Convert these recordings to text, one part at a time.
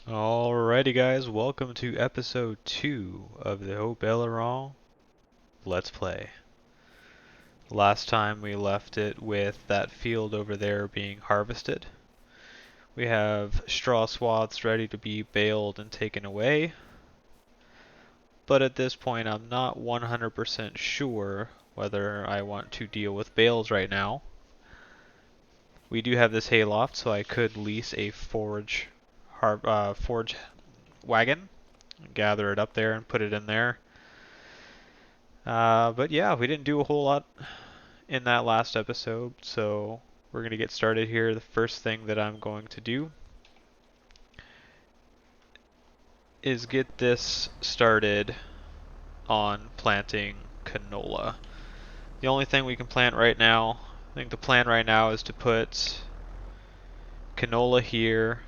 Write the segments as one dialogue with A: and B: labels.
A: Alrighty guys, welcome to episode 2 of the Haut Beyleron Let's Play. Last time we left it with that field over there being harvested. We have straw swaths ready to be baled and taken away. But at this point I'm not 100% sure whether I want to deal with bales right now. We do have this hayloft, so I could lease a forage wagon, gather it up there and put it in there. But yeah, we didn't do a whole lot in that last episode, so we're going to get started here. The first thing that I'm going to do is get this started on planting canola. The only thing we can plant right now, I think the plan right now is to put canola here,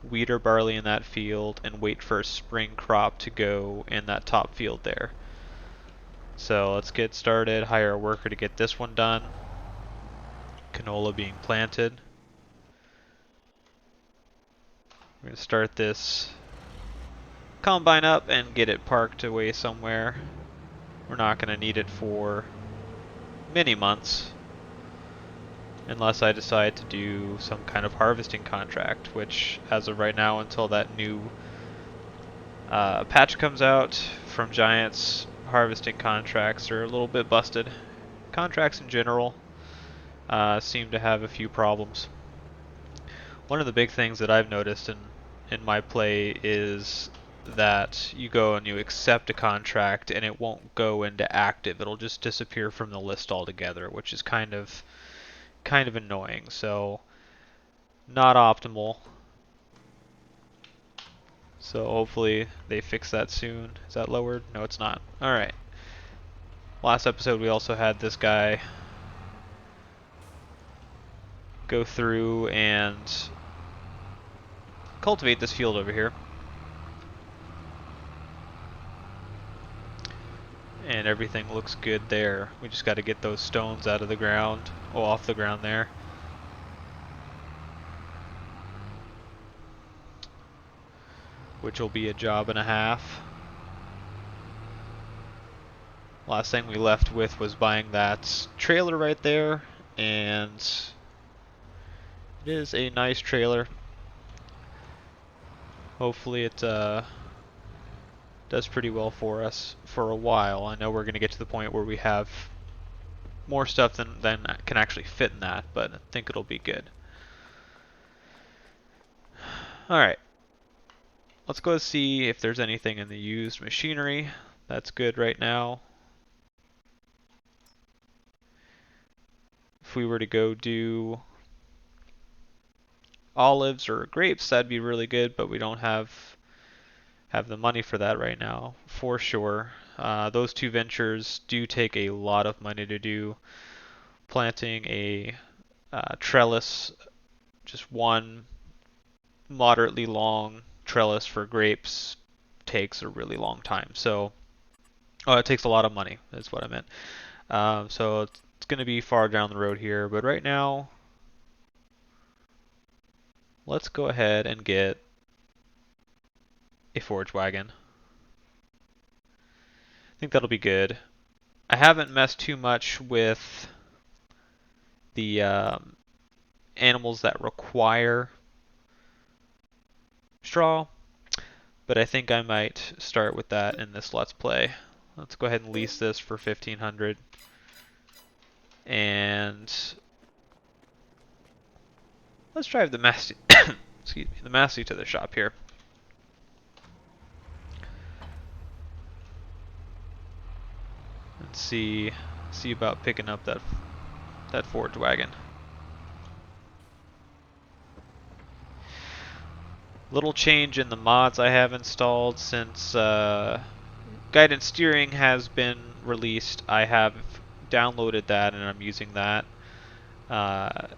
A: wheat or barley in that field, and wait for a spring crop to go in that top field there. So let's get started, hire a worker to get this one done. Canola being planted. We're going to start this combine up and get it parked away somewhere. We're not going to need it for many months unless I decide to do some kind of harvesting contract, which as of right now, until that new patch comes out from Giants, harvesting contracts are a little bit busted. Contracts in general seem to have a few problems. One of the big things that I've noticed in my play is that you go and you accept a contract and it won't go into active. It'll just disappear from the list altogether, which is kind of annoying. So not optimal. So hopefully they fix that soon. Is that lowered? No, it's not. Alright. Last episode we also had this guy go through and cultivate this field over here. And everything looks good there. We just got to get those stones out of the ground, off the ground there. Which will be a job and a half. Last thing we left with was buying that trailer right there, and it is a nice trailer. Hopefully it does pretty well for us for a while. I know we're going to get to the point where we have more stuff than can actually fit in that, but I think it'll be good. Alright, let's go see if there's anything in the used machinery. That's good right now. If we were to go do olives or grapes, that'd be really good, but we don't have the money for that right now, for sure. Those two ventures do take a lot of money to do. Planting a trellis, just one moderately long trellis for grapes, takes a really long time. So, it takes a lot of money, is what I meant. So it's going to be far down the road here, but right now, let's go ahead and get a forage wagon. I think that'll be good. I haven't messed too much with the animals that require straw, but I think I might start with that in this Let's Play. Let's go ahead and lease this for 1,500, and let's drive the Massey, excuse me, the Massey to the shop here. And see about picking up that forage wagon. Little change in the mods I have installed since guidance steering has been released. I have downloaded that and I'm using that. I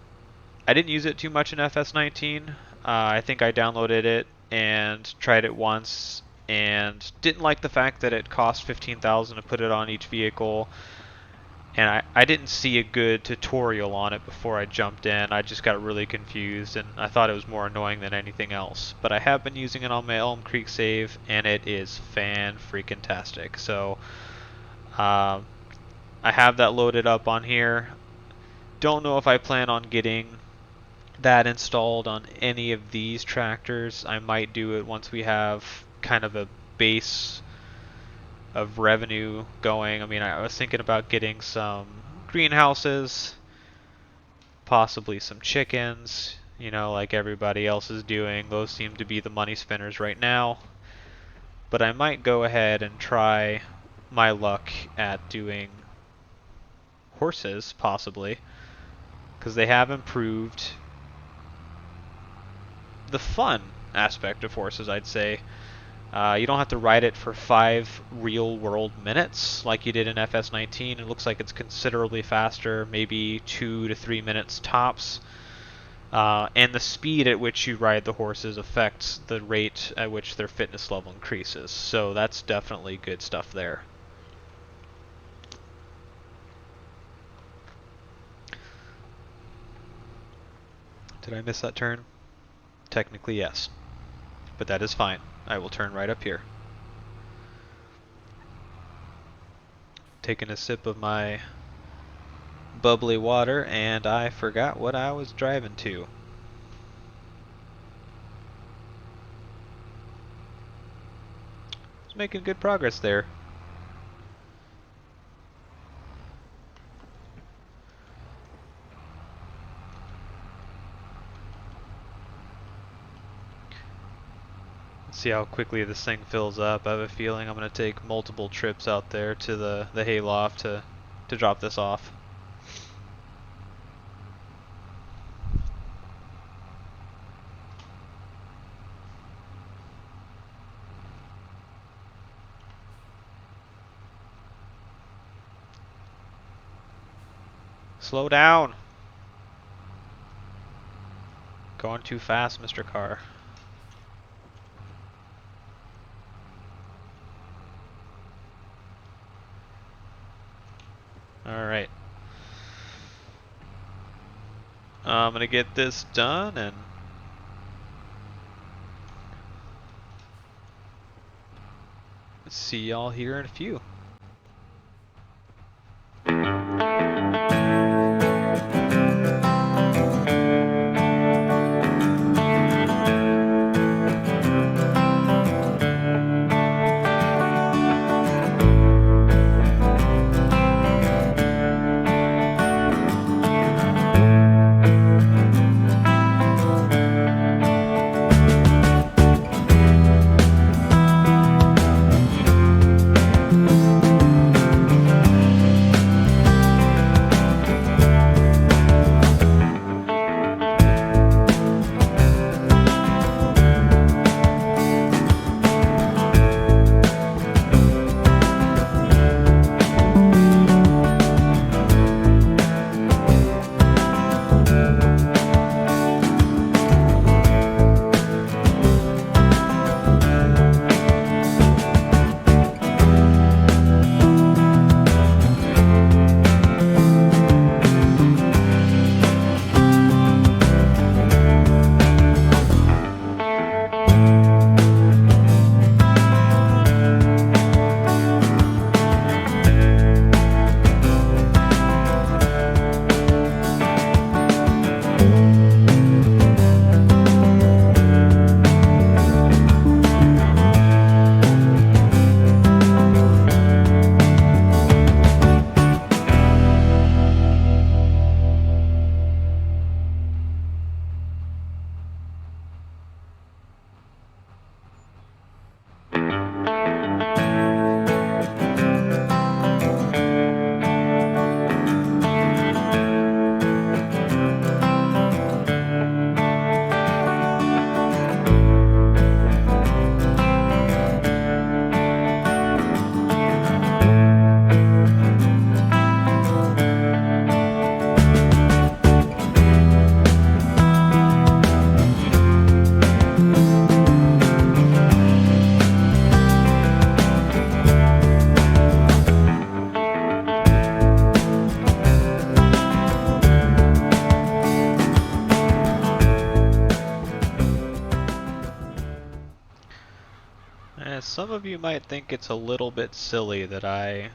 A: didn't use it too much in FS19. I think I downloaded it and tried it once and didn't like the fact that it cost 15,000 to put it on each vehicle. And I didn't see a good tutorial on it before I jumped in. I just got really confused, and I thought it was more annoying than anything else. But I have been using it on my Elm Creek save, and it is fan-freaking-tastic. So I have that loaded up on here. Don't know if I plan on getting that installed on any of these tractors. I might do it once we have kind of a base of revenue going. I mean, I was thinking about getting some greenhouses, possibly some chickens, like everybody else is doing. Those seem to be the money spinners right now. But I might go ahead and try my luck at doing horses, possibly, because they have improved the fun aspect of horses, I'd say. You don't have to ride it for 5 real-world minutes like you did in FS19. It looks like it's considerably faster, maybe 2 to 3 minutes tops. And the speed at which you ride the horses affects the rate at which their fitness level increases. So that's definitely good stuff there. Did I miss that turn? Technically, yes. But that is fine. I will turn right up here. Taking a sip of my bubbly water, and I forgot what I was driving to. Just making good progress there. See how quickly this thing fills up. I have a feeling I'm going to take multiple trips out there to the hayloft to drop this off. Slow down! Going too fast, Mr. Carr. Alright. I'm gonna get this done and see y'all here in a few. Some of you might think it's a little bit silly that I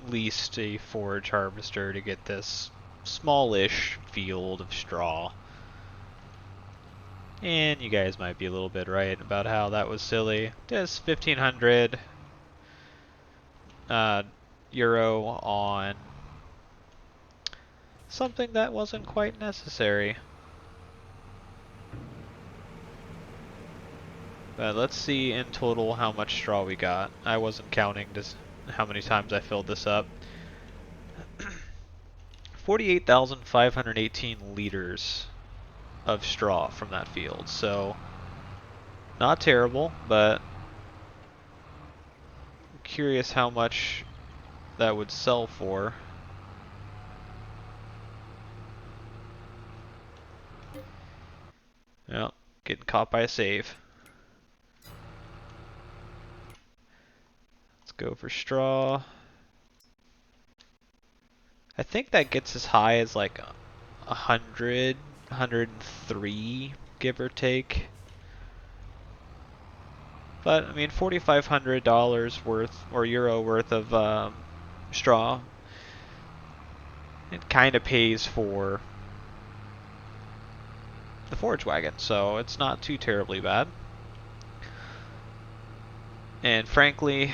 A: leased a forage harvester to get this smallish field of straw. And you guys might be a little bit right about how that was silly. Just 1,500 euro on something that wasn't quite necessary. But let's see in total how much straw we got. I wasn't counting just how many times I filled this up. 48,518 liters of straw from that field. So, not terrible, but I'm curious how much that would sell for. Well, getting caught by a save. Let's go for straw. I think that gets as high as like 100, 103, give or take. But I mean, $4,500 worth or euro worth of straw. It kind of pays for the forage wagon, so it's not too terribly bad. And frankly,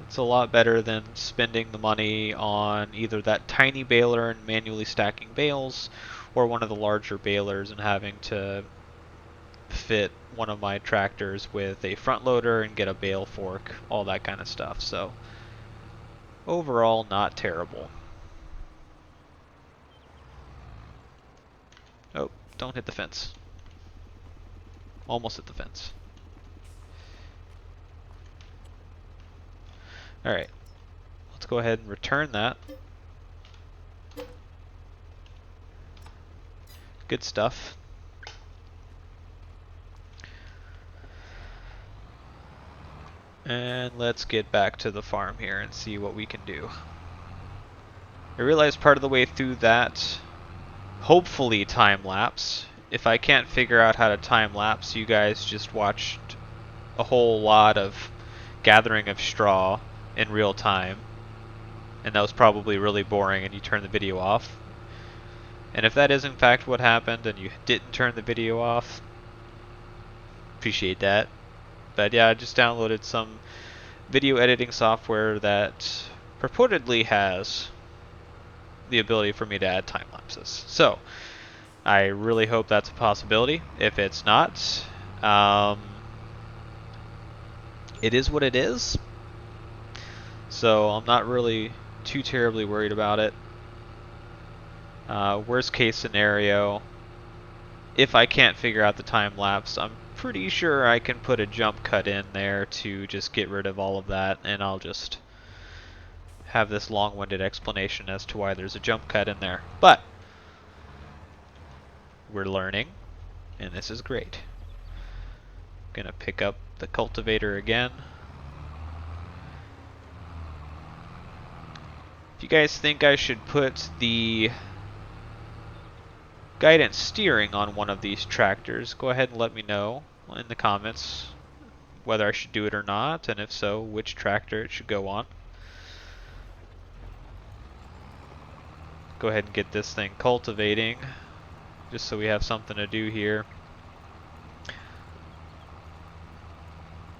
A: it's a lot better than spending the money on either that tiny baler and manually stacking bales, or one of the larger balers and having to fit one of my tractors with a front loader and get a bale fork, all that kind of stuff. So overall, not terrible. Oh, don't hit the fence. Almost hit the fence. Alright, let's go ahead and return that. Good stuff. And let's get back to the farm here and see what we can do. I realized part of the way through that, hopefully time lapse. If I can't figure out how to time lapse, you guys just watched a whole lot of gathering of straw in real time, and that was probably really boring and you turned the video off. And if that is in fact what happened and you didn't turn the video off, appreciate that. But yeah, I just downloaded some video editing software that purportedly has the ability for me to add time lapses. So I really hope that's a possibility. If it's not, it is what it is. So I'm not really too terribly worried about it. Worst case scenario, if I can't figure out the time lapse, I'm pretty sure I can put a jump cut in there to just get rid of all of that, and I'll just have this long-winded explanation as to why there's a jump cut in there. But we're learning, and this is great. Gonna pick up the cultivator again. If you guys think I should put the guidance steering on one of these tractors, go ahead and let me know in the comments whether I should do it or not, and if so, which tractor it should go on. Go ahead and get this thing cultivating, just so we have something to do here.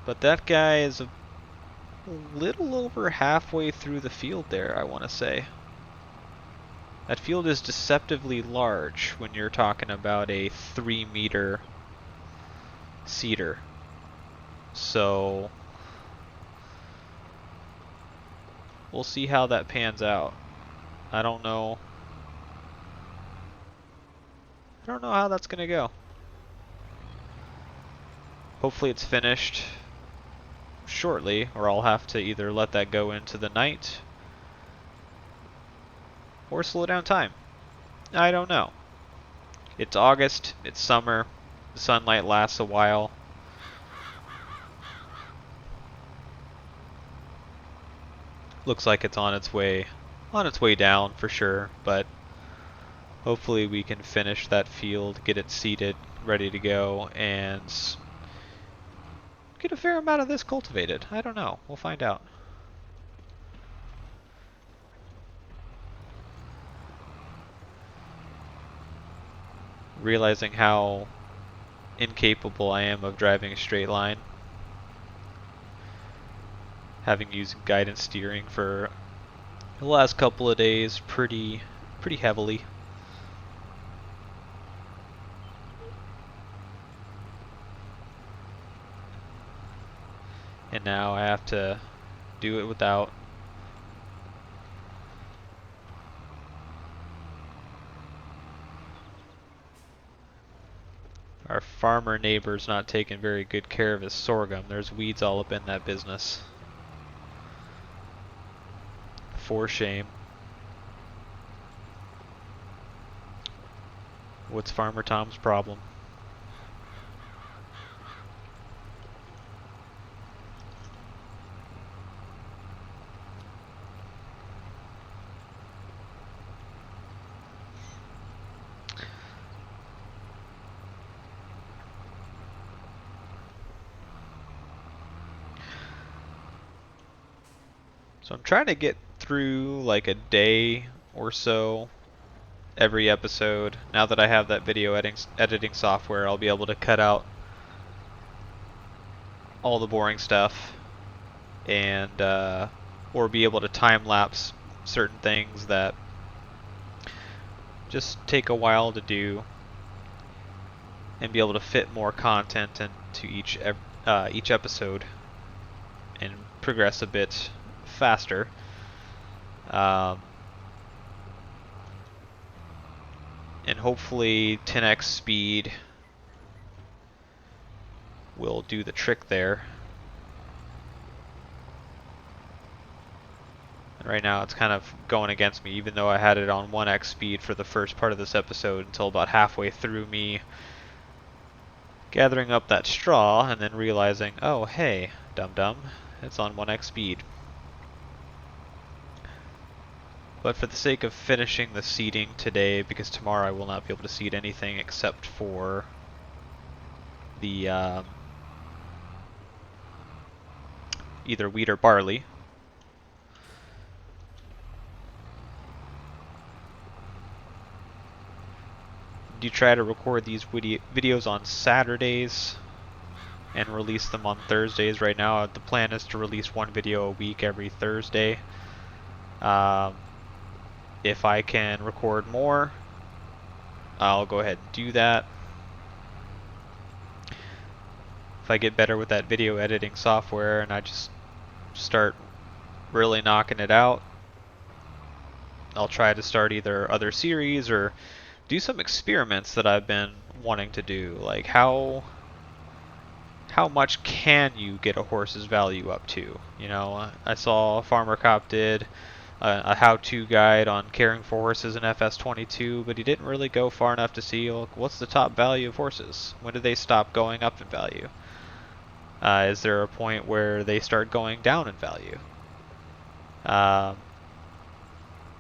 A: But that guy is a little over halfway through the field there, I want to say. That field is deceptively large when you're talking about a 3-meter seeder. So we'll see how that pans out. I don't know how that's gonna go. Hopefully it's finished shortly, or I'll have to either let that go into the night or slow down time. I don't know. It's August, it's summer, the sunlight lasts a while. Looks like it's on its way down for sure, but hopefully we can finish that field, get it seeded, ready to go, and get a fair amount of this cultivated. I don't know. We'll find out. Realizing how incapable I am of driving a straight line. Having used guidance steering for the last couple of days pretty heavily. And now I have to do it without. Our farmer neighbor's not taking very good care of his sorghum. There's weeds all up in that business. For shame. What's Farmer Tom's problem? So I'm trying to get through like a day or so every episode. Now that I have that video editing software, I'll be able to cut out all the boring stuff and or be able to time lapse certain things that just take a while to do and be able to fit more content into each episode and progress a bit faster. And hopefully 10x speed will do the trick there. And right now it's kind of going against me, even though I had it on 1x speed for the first part of this episode until about halfway through me gathering up that straw and then realizing, oh hey, dum-dum, it's on 1x speed. But for the sake of finishing the seeding today, because tomorrow I will not be able to seed anything except for the either wheat or barley. Do try to record these videos on Saturdays and release them on Thursdays. Right now the plan is to release one video a week every Thursday. If I can record more, I'll go ahead and do that. If I get better with that video editing software and I just start really knocking it out, I'll try to start either other series or do some experiments that I've been wanting to do. Like how much can you get a horse's value up to? You know, I saw Farmer Cop did a how-to guide on caring for horses in FS22, but he didn't really go far enough to see, look, what's the top value of horses? When do they stop going up in value? Is there a point where they start going down in value? I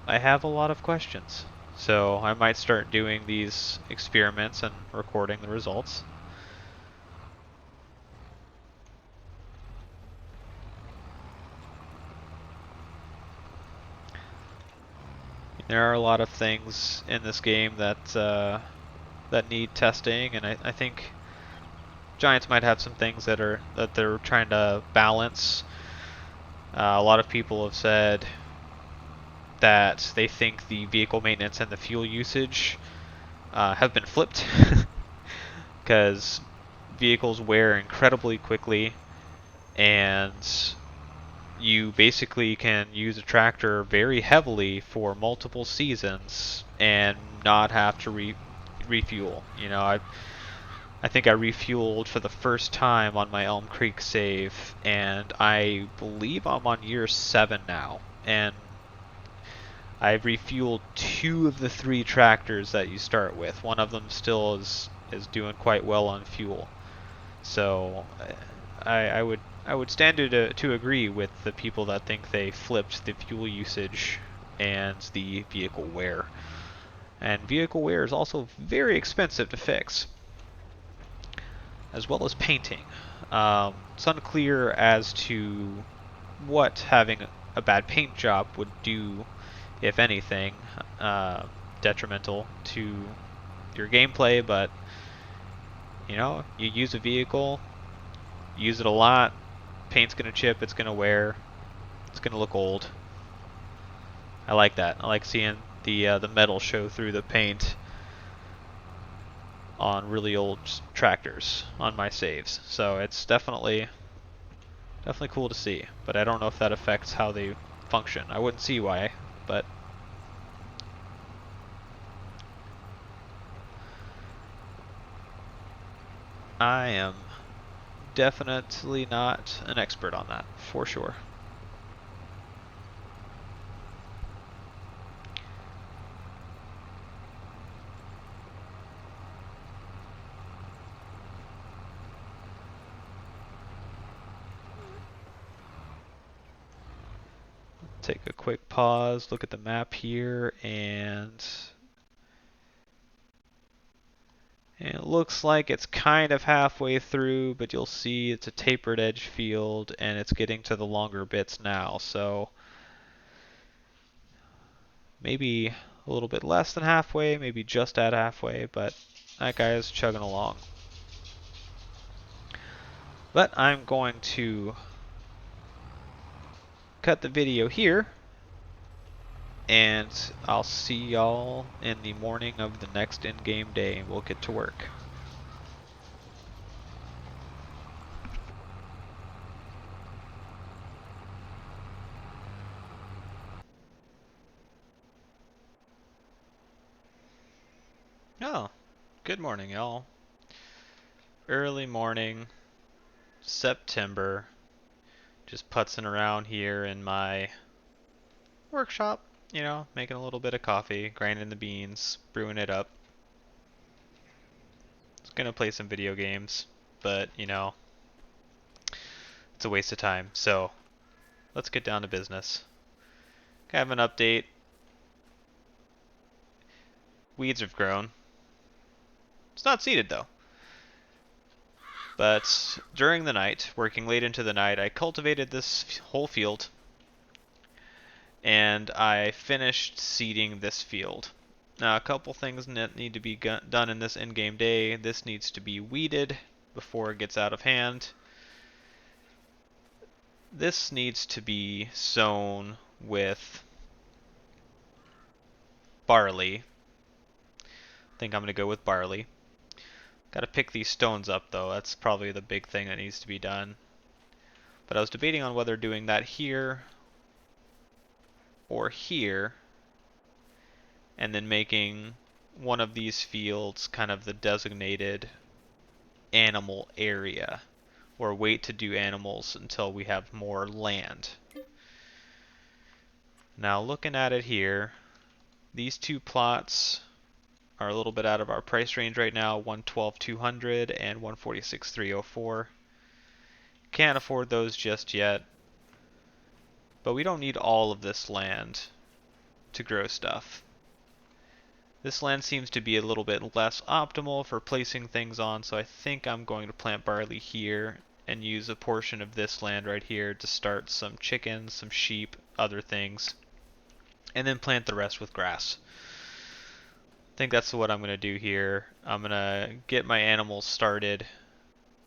A: have a lot of questions, so I might start doing these experiments and recording the results. There are a lot of things in this game that that need testing, and I think Giants might have some things that they're trying to balance. A lot of people have said that they think the vehicle maintenance and the fuel usage have been flipped because vehicles wear incredibly quickly, and you basically can use a tractor very heavily for multiple seasons and not have to refuel. You know, I think I refueled for the first time on my Elm Creek save, and I believe I'm on year 7 now, and I've refueled 2 of the 3 tractors that you start with. One of them still is doing quite well on fuel. So I would stand to agree with the people that think they flipped the fuel usage and the vehicle wear. And vehicle wear is also very expensive to fix. as well as painting. It's unclear as to what having a bad paint job would do, if anything, detrimental to your gameplay, but you know, you use a vehicle, use it a lot, paint's gonna chip, it's gonna wear, it's gonna look old. I like that. I like seeing the metal show through the paint on really old tractors on my saves. So it's definitely cool to see, but I don't know if that affects how they function. I wouldn't see why, but I am definitely not an expert on that, for sure. Take a quick pause, look at the map here, and it looks like it's kind of halfway through, but you'll see it's a tapered edge field, and it's getting to the longer bits now, so maybe a little bit less than halfway, maybe just at halfway, but that guy is chugging along. But I'm going to cut the video here, and I'll see y'all in the morning of the next in-game day, and we'll get to work. Oh, good morning, y'all. Early morning, September. Just putzing around here in my workshop, you know, making a little bit of coffee, grinding the beans, brewing it up. It's gonna play some video games, but, you know, it's a waste of time. So, let's get down to business. I have an update. Weeds have grown. It's not seeded though. But during the night, working late into the night, I cultivated this whole field, and I finished seeding this field. Now, a couple things need to be done in this in-game day. This needs to be weeded before it gets out of hand. This needs to be sown with barley. I think I'm going to go with barley. Got to pick these stones up though. That's probably the big thing that needs to be done. But I was debating on whether doing that here or here, and then making one of these fields kind of the designated animal area, or wait to do animals until we have more land. Now looking at it here, these two plots are a little bit out of our price range right now, 112,200 and 146,304. Can't afford those just yet, but we don't need all of this land to grow stuff. This land seems to be a little bit less optimal for placing things on, so I think I'm going to plant barley here and use a portion of this land right here to start some chickens, some sheep, other things, and then plant the rest with grass. I think that's what I'm going to do here. I'm going to get my animals started,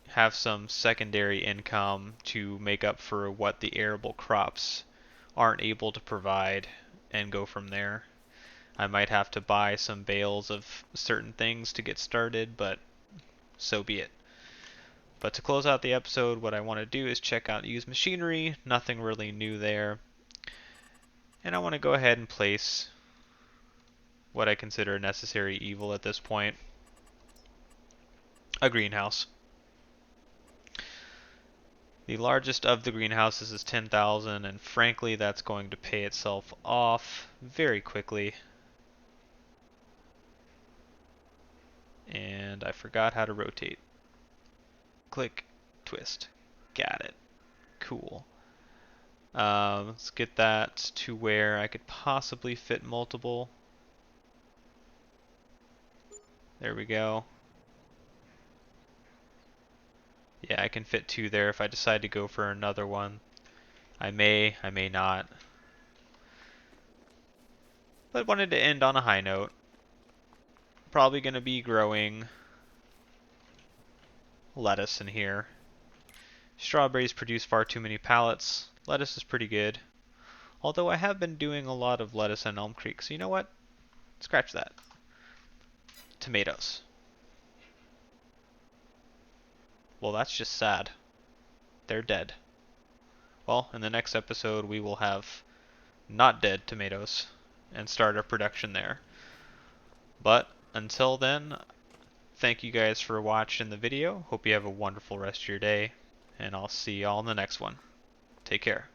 A: have some secondary income to make up for what the arable crops aren't able to provide, and go from there. I might have to buy some bales of certain things to get started, but so be it. But to close out the episode, what I want to do is check out used machinery. Nothing really new there. And I want to go ahead and place what I consider a necessary evil at this point. A greenhouse. The largest of the greenhouses is 10,000, and frankly that's going to pay itself off very quickly. And I forgot how to rotate. Click, twist. Got it. Cool. Let's get that to where I could possibly fit multiple. There we go. Yeah, I can fit 2 there. If I decide to go for another one, I may not. But wanted to end on a high note. Probably going to be growing lettuce in here. Strawberries produce far too many pallets. Lettuce is pretty good. Although I have been doing a lot of lettuce on Elm Creek, so you know what? Scratch that. Tomatoes. Well, that's just sad. They're dead. Well, in the next episode, we will have not dead tomatoes and start our production there. But until then, thank you guys for watching the video. Hope you have a wonderful rest of your day, and I'll see y'all in the next one. Take care.